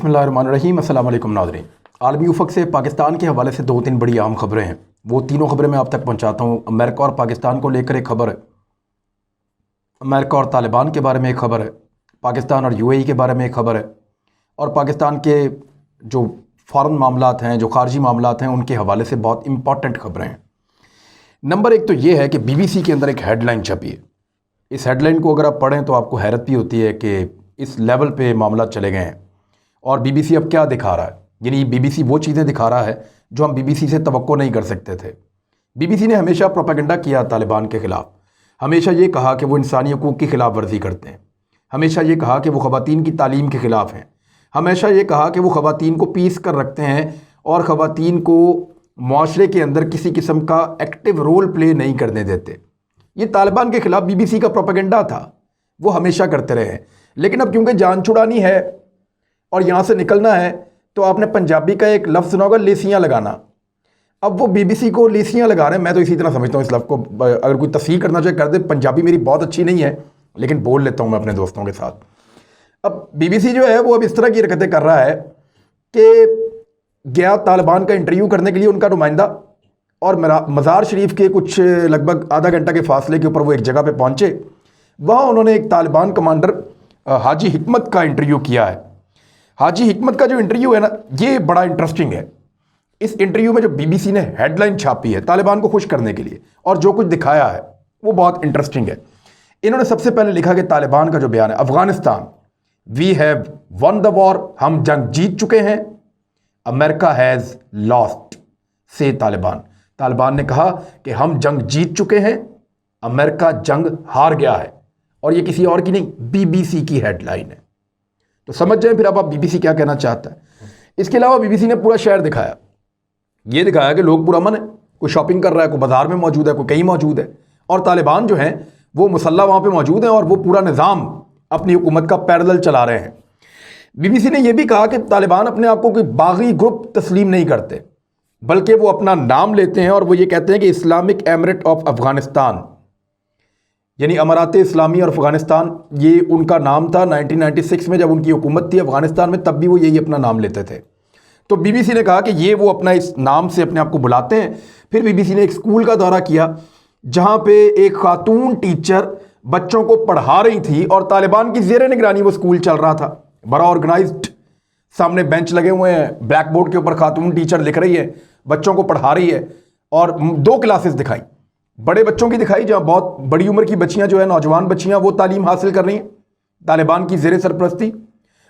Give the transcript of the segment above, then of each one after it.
بسم اللہ الرحمن الرحیم۔ السلام علیکم ناظرین، عالمی افق سے پاکستان کے حوالے سے 2-3 بڑی اہم خبریں ہیں، وہ تینوں خبریں میں آپ تک پہنچاتا ہوں۔ امریکہ اور پاکستان کو لے کر ایک خبر ہے، امریکہ اور طالبان کے بارے میں ایک خبر ہے، پاکستان اور UAE کے بارے میں ایک خبر ہے، اور پاکستان کے جو فارن معاملات ہیں، جو خارجی معاملات ہیں، ان کے حوالے سے بہت امپورٹنٹ خبریں ہیں۔ نمبر 1 تو یہ ہے کہ BBC کے اندر ایک ہیڈ لائن چھپی ہے۔ اس ہیڈ لائن کو اگر آپ پڑھیں تو آپ کو حیرت بھی ہوتی ہے کہ اس لیول پہ معاملات چلے گئے ہیں۔ اور BBC اب کیا دکھا رہا ہے، یعنی BBC وہ چیزیں دکھا رہا ہے جو ہم BBC سے توقع نہیں کر سکتے تھے۔ BBC نے ہمیشہ پروپیگنڈا کیا طالبان کے خلاف، ہمیشہ یہ کہا کہ وہ انسانی حقوق کی خلاف ورزی کرتے ہیں، ہمیشہ یہ کہا کہ وہ خواتین کی تعلیم کے خلاف ہیں، ہمیشہ یہ کہا کہ وہ خواتین کو پیس کر رکھتے ہیں اور خواتین کو معاشرے کے اندر کسی قسم کا ایکٹیو رول پلے نہیں کرنے دیتے۔ یہ طالبان کے خلاف BBC کا پروپیگنڈا تھا، وہ ہمیشہ کرتے رہے ہیں۔ لیکن اب کیونکہ جان چھڑانی ہے اور یہاں سے نکلنا ہے، تو آپ نے پنجابی کا ایک لفظ سنا ہوگا، لیسیاں لگانا۔ اب وہ BBC کو لیسیاں لگا رہے ہیں۔ میں تو اسی طرح سمجھتا ہوں اس لفظ کو، اگر کوئی تصحیح کرنا چاہے کر دے۔ پنجابی میری بہت اچھی نہیں ہے لیکن بول لیتا ہوں میں اپنے دوستوں کے ساتھ۔ اب BBC جو ہے وہ اب اس طرح کی حرکتیں کر رہا ہے کہ گیا طالبان کا انٹرویو کرنے کے لیے ان کا نمائندہ، اور مزار شریف کے کچھ لگ بھگ آدھا گھنٹہ کے فاصلے کے اوپر وہ ایک جگہ پہ پہنچے۔ وہاں انہوں نے ایک طالبان کمانڈر حاجی حکمت کا انٹرویو کیا ہے۔ حاجی حکمت کا جو انٹرویو ہے نا، یہ بڑا انٹرسٹنگ ہے۔ اس انٹرویو میں جو BBC نے ہیڈ لائن چھاپی ہے طالبان کو خوش کرنے کے لیے، اور جو کچھ دکھایا ہے وہ بہت انٹرسٹنگ ہے۔ انہوں نے سب سے پہلے لکھا کہ طالبان کا جو بیان ہے، افغانستان وی ہیو ون دا وار، ہم جنگ جیت چکے ہیں، امریکہ ہیز لاسٹ سے طالبان نے کہا کہ ہم جنگ جیت چکے ہیں، امریکہ جنگ ہار گیا ہے۔ اور یہ کسی اور کی نہیں، BBC کی ہیڈ لائن ہے۔ تو سمجھ جائیں پھر اب آپ BBC کیا کہنا چاہتا ہے۔ اس کے علاوہ BBC نے پورا شہر دکھایا، یہ دکھایا کہ لوگ پرامن ہیں، کوئی شاپنگ کر رہا ہے، کوئی بازار میں موجود ہے، کوئی کہیں موجود ہے، اور طالبان جو ہیں وہ مسلح وہاں پہ موجود ہیں اور وہ پورا نظام اپنی حکومت کا پیرلل چلا رہے ہیں۔ BBC نے یہ بھی کہا کہ طالبان اپنے آپ کو کوئی باغی گروپ تسلیم نہیں کرتے، بلکہ وہ اپنا نام لیتے ہیں اور وہ یہ کہتے ہیں کہ اسلامک ایمریٹ آف افغانستان، یعنی امارات اسلامی اور افغانستان، یہ ان کا نام تھا 1996 میں جب ان کی حکومت تھی افغانستان میں، تب بھی وہ یہی اپنا نام لیتے تھے۔ تو BBC نے کہا کہ یہ وہ اپنا اس نام سے اپنے آپ کو بلاتے ہیں۔ پھر BBC نے ایک اسکول کا دورہ کیا جہاں پہ ایک خاتون ٹیچر بچوں کو پڑھا رہی تھی اور طالبان کی زیر نگرانی وہ اسکول چل رہا تھا، بڑا آرگنائزڈ، سامنے بینچ لگے ہوئے ہیں، بلیک بورڈ کے اوپر خاتون ٹیچر لکھ رہی ہے، بچوں کو پڑھا رہی ہے، اور 2 کلاسز دکھائی، بڑے بچوں کی دکھائی جہاں بہت بڑی عمر کی بچیاں جو ہیں، نوجوان بچیاں، وہ تعلیم حاصل کر رہی ہیں طالبان کی زیر سرپرستی،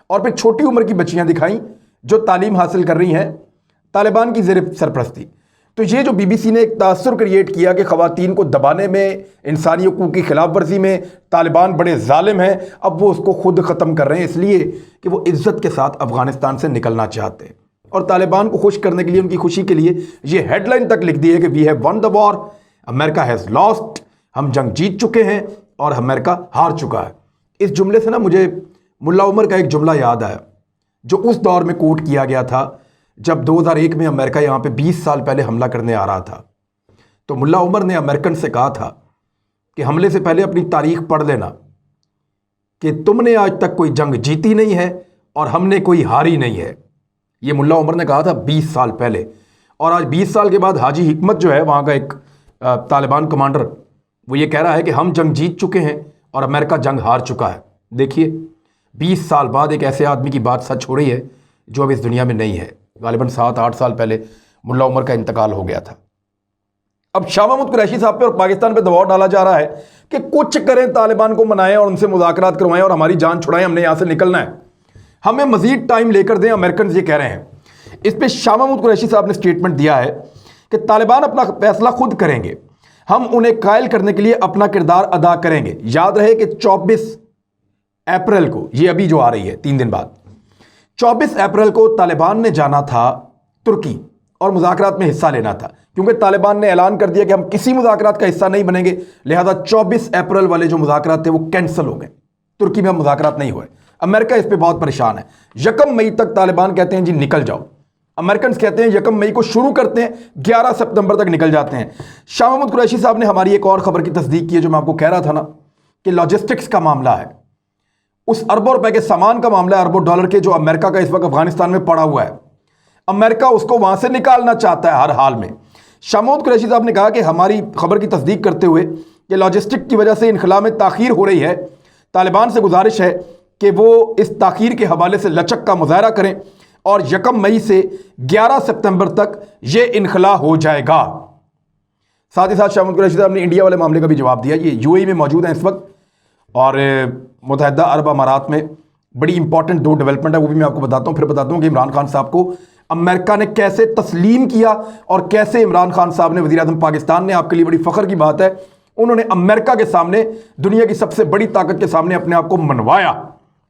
اور پھر چھوٹی عمر کی بچیاں دکھائیں جو تعلیم حاصل کر رہی ہیں طالبان کی زیر سرپرستی۔ تو یہ جو BBC نے ایک تاثر کریٹ کیا کہ خواتین کو دبانے میں، انسانی حقوق کی خلاف ورزی میں طالبان بڑے ظالم ہیں، اب وہ اس کو خود ختم کر رہے ہیں، اس لیے کہ وہ عزت کے ساتھ افغانستان سے نکلنا چاہتے ہیں، اور طالبان کو خوش کرنے کے لیے، ان کی خوشی کے لیے یہ ہیڈ لائن تک لکھ دی ہے کہ we have won the war, America has lost, ہم جنگ جیت چکے ہیں اور امریکہ ہار چکا ہے۔ اس جملے سے نا مجھے ملا عمر کا ایک جملہ یاد آیا جو اس دور میں کوٹ کیا گیا تھا جب 2001 میں امریکہ یہاں پہ 20 سال پہلے حملہ کرنے آ رہا تھا۔ تو ملا عمر نے امریکن سے کہا تھا کہ حملے سے پہلے اپنی تاریخ پڑھ لینا کہ تم نے آج تک کوئی جنگ جیتی نہیں ہے اور ہم نے کوئی ہاری نہیں ہے۔ یہ ملا عمر نے کہا تھا 20 سال پہلے، اور آج 20 سال کے بعد حاجی حکمت جو ہے وہاں کا ایک طالبان کمانڈر، وہ یہ کہہ رہا ہے کہ ہم جنگ جیت چکے ہیں اور امریکہ جنگ ہار چکا ہے۔ دیکھیے 20 سال بعد ایک ایسے آدمی کی بات سچ ہو رہی ہے جو اب اس دنیا میں نہیں ہے۔ غالباً 7-8 سال پہلے ملا عمر کا انتقال ہو گیا تھا۔ اب شاہ محمود قریشی صاحب پہ اور پاکستان پہ دباؤ ڈالا جا رہا ہے کہ کچھ کریں، طالبان کو منائیں اور ان سے مذاکرات کروائیں اور ہماری جان چھڑائیں، ہم نے یہاں سے نکلنا ہے، ہمیں مزید ٹائم لے کر دیں، امریکنز یہ کہہ رہے ہیں۔ اس پہ شاہ محمود قریشی صاحب نے سٹیٹمنٹ دیا ہے کہ طالبان اپنا فیصلہ خود کریں گے، ہم انہیں قائل کرنے کے لیے اپنا کردار ادا کریں گے۔ یاد رہے کہ 24 اپریل کو، یہ ابھی جو آ رہی ہے 3 دن بعد، 24 اپریل کو طالبان نے جانا تھا ترکی اور مذاکرات میں حصہ لینا تھا، کیونکہ طالبان نے اعلان کر دیا کہ ہم کسی مذاکرات کا حصہ نہیں بنیں گے، لہذا 24 اپریل والے جو مذاکرات تھے وہ کینسل ہو گئے، ترکی میں مذاکرات نہیں ہوئے۔ امریکہ اس پہ بہت پریشان ہے۔ 1 مئی تک طالبان کہتے ہیں جی نکل جاؤ، امریکنز کہتے ہیں 1 مئی کو شروع کرتے ہیں، 11 سپتمبر تک نکل جاتے ہیں۔ شاہ محمود قریشی صاحب نے ہماری ایک اور خبر کی تصدیق کی ہے جو میں آپ کو کہہ رہا تھا نا کہ لاجسٹکس کا معاملہ ہے، اس اربوں روپے کے سامان کا معاملہ ہے، اربوں ڈالر کے، جو امریکہ کا اس وقت افغانستان میں پڑا ہوا ہے۔ امریکہ اس کو وہاں سے نکالنا چاہتا ہے ہر حال میں۔ شاہ محمود قریشی صاحب نے کہا کہ ہماری خبر کی تصدیق کرتے ہوئے کہ لاجسٹک کی وجہ سے انخلاء میں تاخیر ہو رہی ہے، طالبان سے گزارش ہے کہ وہ اس تاخیر کے حوالے سے لچک کا مظاہرہ کریں اور 1 مئی سے 11 سپتمبر تک یہ انخلاء ہو جائے گا۔ ساتھ ہی ساتھ شاہ محمود قریشی صاحب نے انڈیا والے معاملے کا بھی جواب دیا۔ یہ UAE میں موجود ہیں اس وقت، اور متحدہ عرب امارات میں بڑی امپورٹنٹ 2 ڈیولپمنٹ ہے، وہ بھی میں آپ کو بتاتا ہوں۔ پھر بتاتا ہوں کہ عمران خان صاحب کو امریکہ نے کیسے تسلیم کیا، اور کیسے عمران خان صاحب نے، وزیر اعظم پاکستان نے، آپ کے لیے بڑی فخر کی بات ہے، انہوں نے امریکہ کے سامنے، دنیا کی سب سے بڑی طاقت کے سامنے اپنے آپ کو منوایا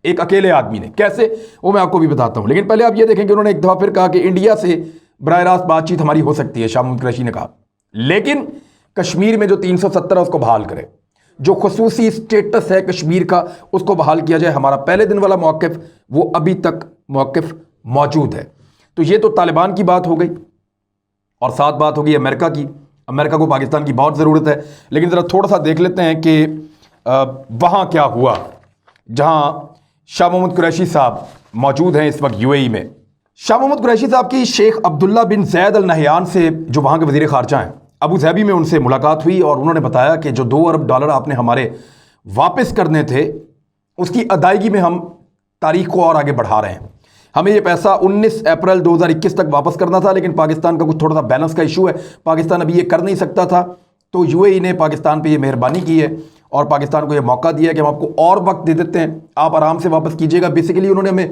ایک اکیلے آدمی نے۔ کیسے، وہ میں آپ کو بھی بتاتا ہوں۔ لیکن پہلے آپ یہ دیکھیں کہ انہوں نے ایک دفعہ پھر کہا کہ انڈیا سے براہ راست بات چیت ہماری ہو سکتی ہے، شاہ محمود قریشی نے کہا، لیکن کشمیر میں جو 370 ہے اس کو بحال کرے، جو خصوصی سٹیٹس ہے کشمیر کا اس کو بحال کیا جائے۔ ہمارا پہلے دن والا موقف وہ ابھی تک موقف موجود ہے۔ تو یہ تو طالبان کی بات ہو گئی، اور ساتھ بات ہوگی امریکہ کی۔ امریکہ کو پاکستان کی بہت ضرورت ہے، لیکن ذرا تھوڑا سا دیکھ لیتے ہیں کہ وہاں کیا ہوا جہاں شاہ محمود قریشی صاحب موجود ہیں اس وقت UAE میں۔ شاہ محمود قریشی صاحب کی شیخ عبداللہ بن زید النہیان سے، جو وہاں کے وزیر خارجہ ہیں، ابو ظہبی میں ان سے ملاقات ہوئی، اور انہوں نے بتایا کہ جو 2 ارب ڈالر آپ نے ہمارے واپس کرنے تھے، اس کی ادائیگی میں ہم تاریخ کو اور آگے بڑھا رہے ہیں۔ ہمیں یہ پیسہ 19 اپریل 2021 تک واپس کرنا تھا، لیکن پاکستان کا کچھ تھوڑا سا بیلنس کا ایشو ہے، پاکستان ابھی یہ کر نہیں سکتا تھا، تو UAE نے پاکستان پہ یہ مہربانی کی ہے اور پاکستان کو یہ موقع دیا ہے کہ ہم آپ کو اور وقت دے دیتے ہیں، آپ آرام سے واپس کیجیے گا۔ بیسیکلی انہوں نے ہمیں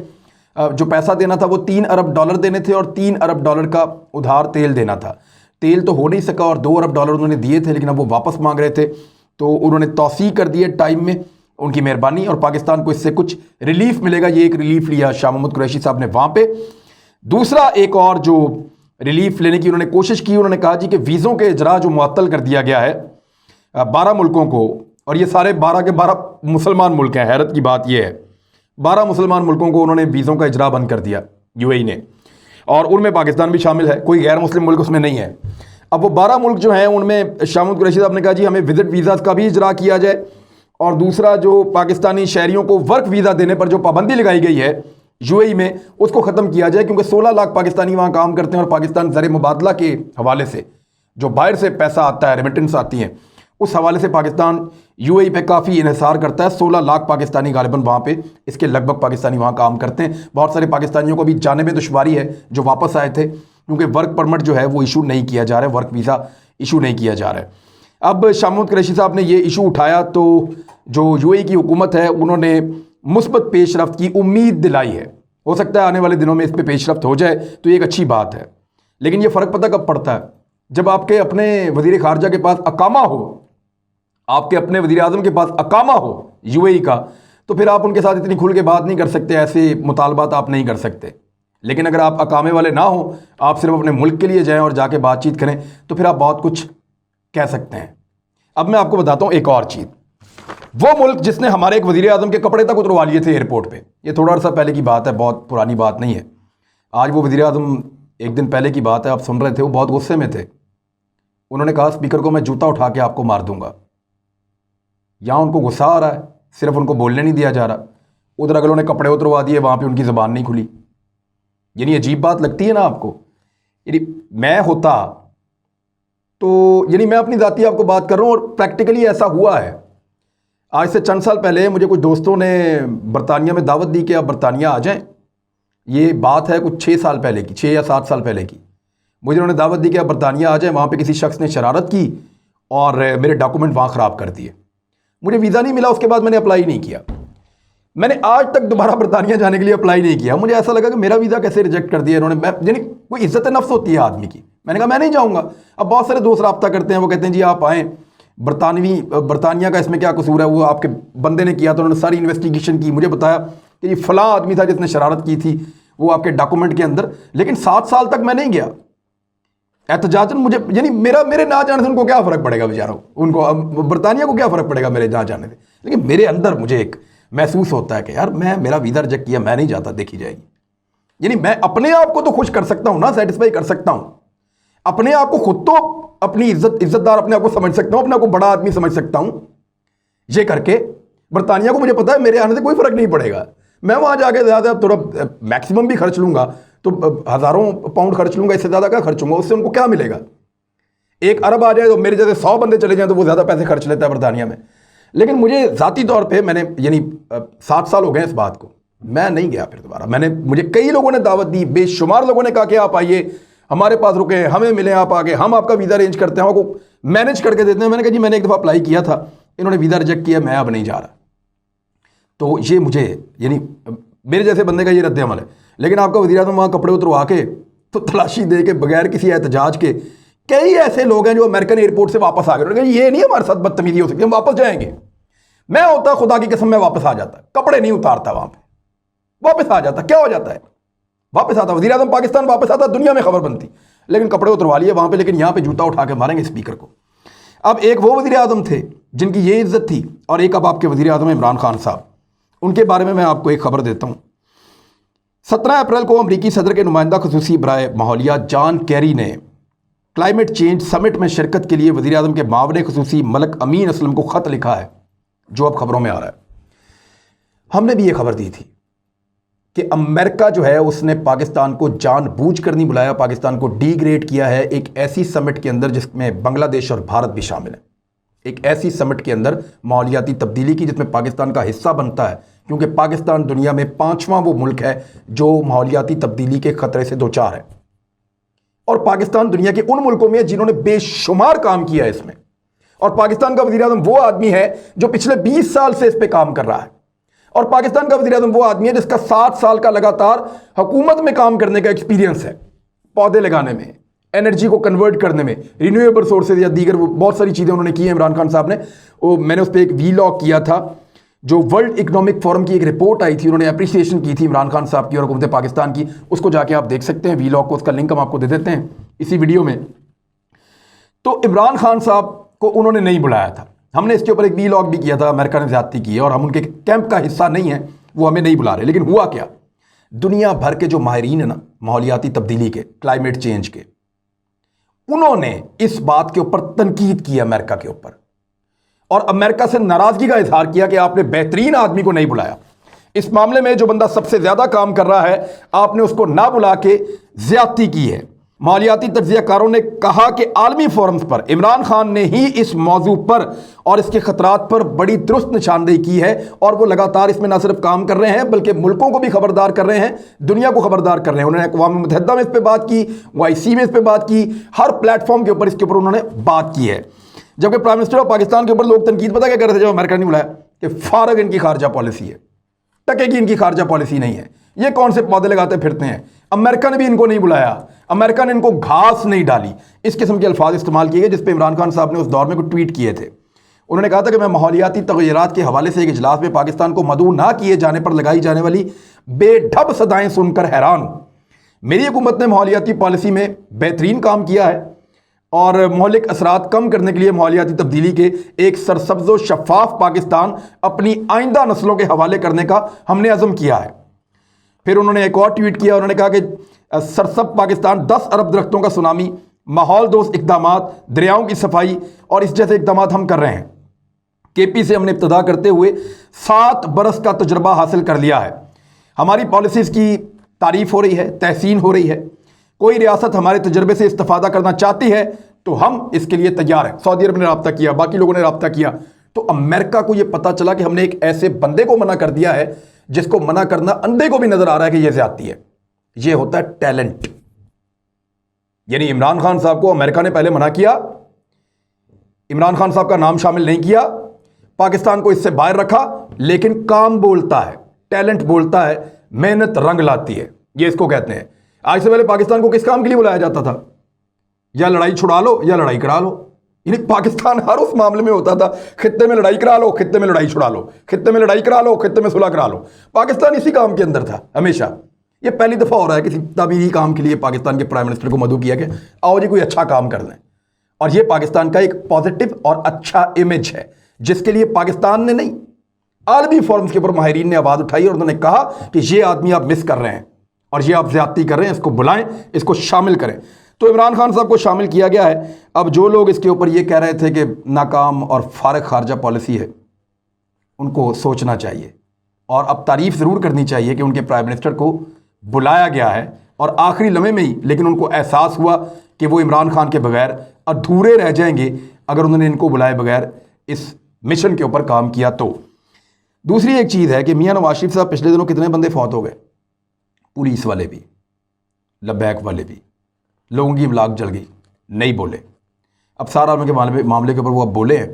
جو پیسہ دینا تھا وہ 3 ارب ڈالر دینے تھے، اور 3 ارب ڈالر کا ادھار تیل دینا تھا۔ تیل تو ہو نہیں سکا، اور 2 ارب ڈالر انہوں نے دیے تھے، لیکن اب وہ واپس مانگ رہے تھے، تو انہوں نے توسیع کر دی ہے ٹائم میں، ان کی مہربانی، اور پاکستان کو اس سے کچھ ریلیف ملے گا۔ یہ ایک ریلیف لیا شاہ محمود قریشی صاحب نے وہاں پہ۔ دوسرا ایک اور جو ریلیف لینے کی انہوں نے کوشش کی، انہوں نے کہا جی کہ ویزوں کے اجرا جو معطل کر دیا گیا ہے 12 ملکوں کو، اور یہ سارے 12 کے 12 مسلمان ملک ہیں، حیرت کی بات یہ ہے 12 مسلمان ملکوں کو انہوں نے ویزوں کا اجرا بند کر دیا UAE نے، اور ان میں پاکستان بھی شامل ہے، کوئی غیر مسلم ملک اس میں نہیں ہے۔ اب وہ 12 ملک جو ہیں ان میں شاہ محمود قریشی صاحب نے کہا جی ہمیں وزٹ ویزاز کا بھی اجرا کیا جائے، اور دوسرا جو پاکستانی شہریوں کو ورک ویزا دینے پر جو پابندی لگائی گئی ہے UAE میں، اس کو ختم کیا جائے، کیونکہ 16 لاکھ پاکستانی وہاں کام کرتے ہیں، اور پاکستان زر مبادلہ کے حوالے سے جو باہر سے پیسہ آتا ہے، ریمیٹنس آتی ہیں، اس حوالے سے پاکستان UAE پہ کافی انحصار کرتا ہے۔ 16 لاکھ پاکستانی غالباً وہاں پہ، اس کے لگ بھگ پاکستانی وہاں کام کرتے ہیں۔ بہت سارے پاکستانیوں کو بھی جانے میں دشواری ہے جو واپس آئے تھے، کیونکہ ورک پرمٹ جو ہے وہ ایشو نہیں کیا جا رہا ہے، ورک ویزا ایشو نہیں کیا جا رہا ہے۔ اب شاہ محمود قریشی صاحب نے یہ ایشو اٹھایا، تو جو UAE کی حکومت ہے انہوں نے مثبت پیش رفت کی امید دلائی ہے۔ ہو سکتا ہے آنے والے دنوں میں اس پہ پیش رفت ہو جائے، تو یہ ایک اچھی بات ہے، لیکن یہ فرق پتہ کب پڑتا ہے؟ جب آپ کے اپنے وزیر خارجہ کے پاس اقامہ ہو، آپ کے اپنے وزیر اعظم کے پاس اقامہ ہو UAE کا، تو پھر آپ ان کے ساتھ اتنی کھل کے بات نہیں کر سکتے، ایسے مطالبات آپ نہیں کر سکتے۔ لیکن اگر آپ اقامے والے نہ ہوں، آپ صرف اپنے ملک کے لیے جائیں اور جا کے بات چیت کریں، تو پھر آپ بہت کچھ کہہ سکتے ہیں۔ اب میں آپ کو بتاتا ہوں ایک اور چیز، وہ ملک جس نے ہمارے ایک وزیر اعظم کے کپڑے تک اتروا لیے تھے ایئرپورٹ پہ، یہ تھوڑا عرصہ پہلے کی بات ہے، بہت پرانی بات نہیں ہے۔ آج وہ وزیر اعظم، ایک دن پہلے کی بات ہے، آپ سن رہے تھے، وہ بہت غصے میں تھے۔ انہوں نے کہا اسپیکر کو میں جوتا اٹھا کے آپ کو مار دوں گا۔ یہاں ان کو غصہ آ رہا ہے، صرف ان کو بولنے نہیں دیا جا رہا، ادھر اگلوں نے کپڑے اتروا دیے، وہاں پہ ان کی زبان نہیں کھلی۔ یعنی عجیب بات لگتی ہے نا آپ کو؟ یعنی میں ہوتا تو، یعنی میں اپنی ذاتی آپ کو بات کر رہا ہوں، اور پریکٹیکلی ایسا ہوا ہے۔ آج سے چند سال پہلے مجھے کچھ دوستوں نے برطانیہ میں دعوت دی کہ آپ برطانیہ آ جائیں۔ یہ بات ہے کچھ 6 سال پہلے کی، 6 یا 7 سال پہلے کی۔ مجھے انہوں نے دعوت دی کہ آپ برطانیہ آ جائیں، وہاں پہ کسی شخص نے شرارت کی اور میرے ڈاکومنٹ وہاں خراب کر دیے۔ مجھے ویزا نہیں ملا، اس کے بعد میں نے اپلائی نہیں کیا۔ میں نے آج تک دوبارہ برطانیہ جانے کے لیے اپلائی نہیں کیا۔ مجھے ایسا لگا کہ میرا ویزا کیسے ریجیکٹ کر دیا انہوں نے، یعنی کوئی عزت نفس ہوتی ہے آدمی کی۔ میں نے کہا میں نہیں جاؤں گا۔ اب بہت سارے دوست رابطہ کرتے ہیں، وہ کہتے ہیں جی آپ آئیں، برطانیہ کا اس میں کیا قصور ہے، وہ آپ کے بندے نے کیا، تو انہوں نے ساری انویسٹیگیشن کی، مجھے بتایا کہ یہ فلاں آدمی تھا جس نے شرارت کی تھی، وہ آپ کے ڈاکومنٹ کے اندر۔ لیکن 7 سال تک میں نہیں گیا احتجاجاً۔ مجھے یعنی میرے نہ جانے سے ان کو کیا فرق پڑے گا بیچاروں، ان کو برطانیہ کو کیا فرق پڑے گا میرے نہ جانے سے، لیکن میرے اندر مجھے ایک محسوس ہوتا ہے کہ یار میرا ویزا ریجیکٹ کیا، میں نہیں جاتا، دیکھی جائے گی۔ یعنی میں اپنے آپ کو تو خوش کر سکتا ہوں نا، سیٹسفائی کر سکتا ہوں اپنے آپ کو، خود تو اپنی عزت دار اپنے آپ کو سمجھ سکتا ہوں، اپنے آپ کو بڑا آدمی سمجھ سکتا ہوں، یہ کر کے برطانیہ کو مجھے پتا ہے میرے آنے سے کوئی فرق نہیں پڑے گا، میں وہاں جا کے زیادہ تھوڑا میکسیمم بھی خرچ لوں گا تو ہزاروں پاؤنڈ خرچ لوں گا، اس سے زیادہ کیا خرچوں گا، اس سے ان کو کیا ملے گا؟ 1 ارب آ جائے تو میرے جیسے 100 بندے چلے جائیں تو وہ زیادہ پیسے خرچ لیتا ہے برطانیہ میں. لیکن مجھے ذاتی طور پہ میں نے 7 سال ہو گئے اس بات کو، میں نہیں گیا پھر دوبارہ. مجھے کئی لوگوں نے دعوت دی، بے شمار لوگوں نے کہا کہ آپ آئیے ہمارے پاس رکیں، ہمیں ملیں، آپ آگے ہم آپ کا ویزا ارینج کرتے ہیں، آپ کو مینج کر کے دیتے ہیں. میں نے کہا جی میں نے ایک دفعہ اپلائی کیا تھا، انہوں نے ویزا ریجیکٹ کیا، میں اب نہیں جا رہا. تو یہ مجھے میرے جیسے بندے کا یہ رد عمل ہے. لیکن آپ کا وزیر اعظم وہاں کپڑے اتروا کے تو تلاشی دے کے بغیر کسی احتجاج کے، کئی ایسے لوگ ہیں جو امریکن ایئرپورٹ سے واپس آ گئے. یہ نہیں ہمارے ساتھ بدتمیزی ہو سکتی، ہم واپس جائیں گے. میں ہوتا خدا کی قسم میں واپس آ جاتا، کپڑے نہیں اتارتا، وہاں پہ واپس آ جاتا. کیا ہو جاتا ہے؟ واپس آتا، وزیر اعظم پاکستان واپس آتا، دنیا میں خبر بنتی. لیکن کپڑے اتروا لیے وہاں پہ، لیکن یہاں پہ جوتا اٹھا کے ماریں گے اسپیکر کو. اب ایک وہ وزیر اعظم تھے جن کی یہ عزت تھی، اور ایک اب آپ کے وزیر اعظم عمران خان صاحب. ان کے بارے میں آپ کو ایک خبر دیتا ہوں. 17 اپریل کو امریکی صدر کے نمائندہ خصوصی برائے ماحولیات جان کیری نے کلائمیٹ چینج سمٹ میں شرکت کے لیے وزیر اعظم کے معاون خصوصی ملک امین اسلم کو خط لکھا ہے، جو اب خبروں میں آ رہا ہے. ہم نے بھی یہ خبر دی تھی کہ امریکہ جو ہے اس نے پاکستان کو جان بوجھ کر نہیں بلایا، پاکستان کو ڈی گریڈ کیا ہے ایک ایسی سمٹ کے اندر جس میں بنگلہ دیش اور بھارت بھی شامل ہے. ایک ایسی سمٹ کے اندر ماحولیاتی تبدیلی کی جس میں پاکستان کا حصہ بنتا ہے، کیونکہ پاکستان دنیا میں 5واں وہ ملک ہے جو ماحولیاتی تبدیلی کے خطرے سے دوچار ہے. اور پاکستان دنیا کے ان ملکوں میں ہے جنہوں نے بے شمار کام کیا ہے اس میں. اور پاکستان کا وزیر اعظم وہ آدمی ہے جو پچھلے 20 سال سے اس پہ کام کر رہا ہے. اور پاکستان کا وزیر اعظم وہ آدمی ہے جس کا 7 سال کا لگاتار حکومت میں کام کرنے کا ایکسپیرینس ہے، پودے لگانے میں، انرجی کو کنورٹ کرنے میں، رینیویبل سورسز یا دیگر بہت ساری چیزیں انہوں نے کی ہیں. عمران خان صاحب نے میں نے اس پہ ایک وی لاگ کیا تھا، جو ورلڈ اکنامک فورم کی ایک رپورٹ آئی تھی، انہوں نے اپریسیشن کی تھی عمران خان صاحب کی اور حکومت پاکستان کی. اس کو جا کے آپ دیکھ سکتے ہیں وی لاگ کو، اس کا لنک ہم آپ کو دے دیتے ہیں اسی ویڈیو میں. تو عمران خان صاحب کو انہوں نے نہیں بلایا تھا. ہم نے اس کے اوپر ایک وی لاگ بھی کیا تھا، امریکہ نے زیادتی کی ہے اور ہم ان کے کیمپ کا حصہ نہیں ہیں، وہ ہمیں نہیں بلا رہے. لیکن ہوا کیا، دنیا بھر کے جو ماہرین ہیں نا ماحولیاتی تبدیلی کے، کلائمیٹ چینج کے، انہوں نے اس بات کے اوپر تنقید کی امریکہ کے اوپر، اور امریکہ سے ناراضگی کا اظہار کیا کہ آپ نے بہترین آدمی کو نہیں بلایا. اس معاملے میں جو بندہ سب سے زیادہ کام کر رہا ہے، آپ نے اس کو نہ بلا کے زیادتی کی ہے. ماحولیاتی تجزیہ کاروں نے کہا کہ عالمی فورمز پر عمران خان نے ہی اس موضوع پر اور اس کے خطرات پر بڑی درست نشاندہی کی ہے، اور وہ لگاتار اس میں نہ صرف کام کر رہے ہیں بلکہ ملکوں کو بھی خبردار کر رہے ہیں، دنیا کو خبردار کر رہے ہیں. انہوں نے اقوام متحدہ میں اس پہ بات کی، OIC میں اس پہ بات کی، ہر پلیٹ فارم کے اوپر اس کے اوپر انہوں نے بات کی ہے. جبکہ پرائم منسٹر آف پاکستان کے اوپر لوگ تنقید پتہ کیا کر رہے تھے جب امریکہ نے نہیں بلایا، کہ فارغ ان کی خارجہ پالیسی ہے، ٹکے کی ان کی خارجہ پالیسی نہیں ہے، یہ کون سے پودے لگاتے پھرتے ہیں. امریکہ نے بھی ان کو نہیں بلایا، امریکہ نے ان کو گھاس نہیں ڈالی. اس قسم کے الفاظ استعمال کیے گئے جس پہ عمران خان صاحب نے اس دور میں کوئی ٹویٹ کیے تھے. انہوں نے کہا تھا کہ میں ماحولیاتی تغیرات کے حوالے سے ایک اجلاس میں پاکستان کو مدعو نہ کیے جانے پر لگائی جانے والی بے ڈھب صدائیں سن کر حیران ہوں. میری حکومت نے ماحولیاتی پالیسی میں بہترین کام کیا ہے، اور مہلک اثرات کم کرنے کے لیے ماحولیاتی تبدیلی کے ایک سرسبز و شفاف پاکستان اپنی آئندہ نسلوں کے حوالے کرنے کا ہم نے عزم کیا ہے. پھر انہوں نے ایک اور ٹویٹ کیا، انہوں نے کہا کہ سرسبز پاکستان 10 ارب درختوں کا سونامی، ماحول دوست اقدامات، دریاؤں کی صفائی اور اس جیسے اقدامات ہم کر رہے ہیں. KP سے ہم نے ابتدا کرتے ہوئے 7 برس کا تجربہ حاصل کر لیا ہے. ہماری پالیسیز کی تعریف ہو رہی ہے، تحسین ہو رہی ہے. کوئی ریاست ہمارے تجربے سے استفادہ کرنا چاہتی ہے تو ہم اس کے لیے تیار ہیں. سعودی عرب نے رابطہ کیا، باقی لوگوں نے رابطہ کیا. تو امریکہ کو یہ پتا چلا کہ ہم نے ایک ایسے بندے کو منع کر دیا ہے جس کو منع کرنا اندھے کو بھی نظر آ رہا ہے کہ یہ زیادتی ہے. یہ ہوتا ہے ٹیلنٹ. یعنی عمران خان صاحب کو امریکہ نے پہلے منع کیا، عمران خان صاحب کا نام شامل نہیں کیا، پاکستان کو اس سے باہر رکھا، لیکن کام بولتا ہے، ٹیلنٹ بولتا ہے، محنت رنگ لاتی ہے. یہ اس کو کہتے ہیں. آج سے پہلے پاکستان کو کس کام کے لیے بلایا جاتا تھا؟ یا لڑائی چھڑا لو یا لڑائی کرا لو. یعنی پاکستان ہر اس معاملے میں ہوتا تھا، خطے میں لڑائی کرا لو، خطے میں لڑائی چھڑا لو، خطے میں لڑائی کرا لو، خطے میں صلح کرا لو. پاکستان اسی کام کے اندر تھا ہمیشہ. یہ پہلی دفعہ ہو رہا ہے کسی تعمیری کام کے لیے پاکستان کے پرائم منسٹر کو مدعو کیا کہ آؤ جی کوئی اچھا کام کر لیں. اور یہ پاکستان کا ایک پازیٹو اور اچھا امیج ہے جس کے لیے پاکستان نے نہیں، عالمی فورمز کے اوپر ماہرین نے آواز اٹھائی اور انہوں نے کہا کہ یہ آدمی آپ مس کر رہے ہیں اور یہ آپ زیادتی کر رہے ہیں، اس کو بلائیں، اس کو شامل کریں. تو عمران خان صاحب کو شامل کیا گیا ہے. اب جو لوگ اس کے اوپر یہ کہہ رہے تھے کہ ناکام اور فارغ خارجہ پالیسی ہے، ان کو سوچنا چاہیے اور اب تعریف ضرور کرنی چاہیے کہ ان کے پرائم منسٹر کو بلایا گیا ہے اور آخری لمحے میں ہی، لیکن ان کو احساس ہوا کہ وہ عمران خان کے بغیر ادھورے رہ جائیں گے اگر انہوں نے ان کو بلائے بغیر اس مشن کے اوپر کام کیا تو۔ دوسری ایک چیز ہے کہ میاں نواز شریف صاحب پچھلے دنوں کتنے بندے فوت ہو گئے، پولیس والے بھی، لبیک والے بھی، لوگوں کی املاک جل گئی، نہیں بولے۔ اب سارا ان کے معاملے کے اوپر وہ اب بولے ہیں،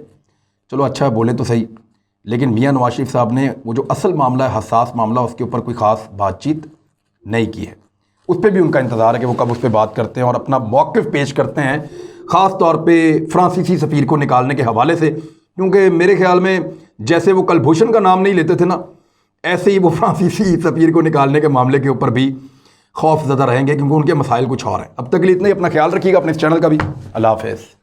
چلو اچھا بولے تو صحیح، لیکن میاں نواز شریف صاحب نے وہ جو اصل معاملہ ہے، حساس معاملہ، اس کے اوپر کوئی خاص بات چیت نہیں کی ہے۔ اس پہ بھی ان کا انتظار ہے کہ وہ کب اس پہ بات کرتے ہیں اور اپنا موقف پیش کرتے ہیں، خاص طور پہ فرانسیسی سفیر کو نکالنے کے حوالے سے، کیونکہ میرے خیال میں جیسے وہ کلبھوشن کا نام نہیں لیتے تھے نا، ایسے ہی وہ فرانسیسی سفیر کو نکالنے کے معاملے کے اوپر بھی خوف زدہ رہیں گے، کیونکہ ان کے مسائل کچھ اور ہیں۔ اب تک کے لیے اتنا ہی، اپنا خیال رکھیے گا، اپنے اس چینل کا بھی۔ اللہ حافظ۔